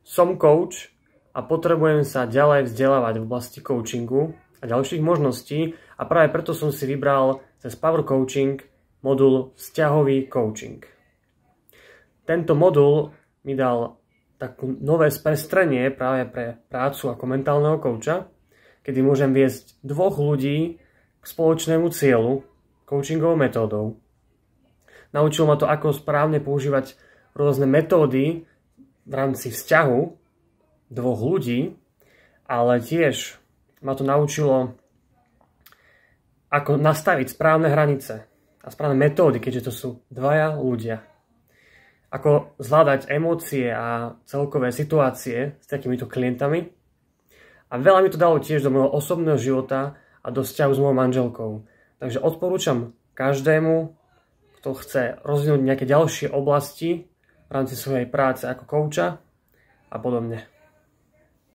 som coach a potrebujem sa ďalej vzdelávať v oblasti coachingu a ďalších možností a práve preto som si vybral cez Power Coaching modul Vzťahový coaching. Tento modul mi dal také nové spestrenie práve pre prácu ako mentálneho kouča, kedy môžem viesť dvoch ľudí k spoločnému cieľu coachingovou metódou. Naučil ma to, ako správne používať rôzne metódy v rámci vzťahu dvoch ľudí, ale tiež ma to naučilo, ako nastaviť správne hranice a správne metódy, keďže to sú dvaja ľudia. Ako zvládať emócie a celkové situácie s takýmito klientami. A veľa mi to dalo tiež do môjho osobného života a do vzťahu s mojou manželkou. Takže odporúčam každému, kto chce rozvinúť nejaké ďalšie oblasti v rámci svojej práce ako kouča a podobne.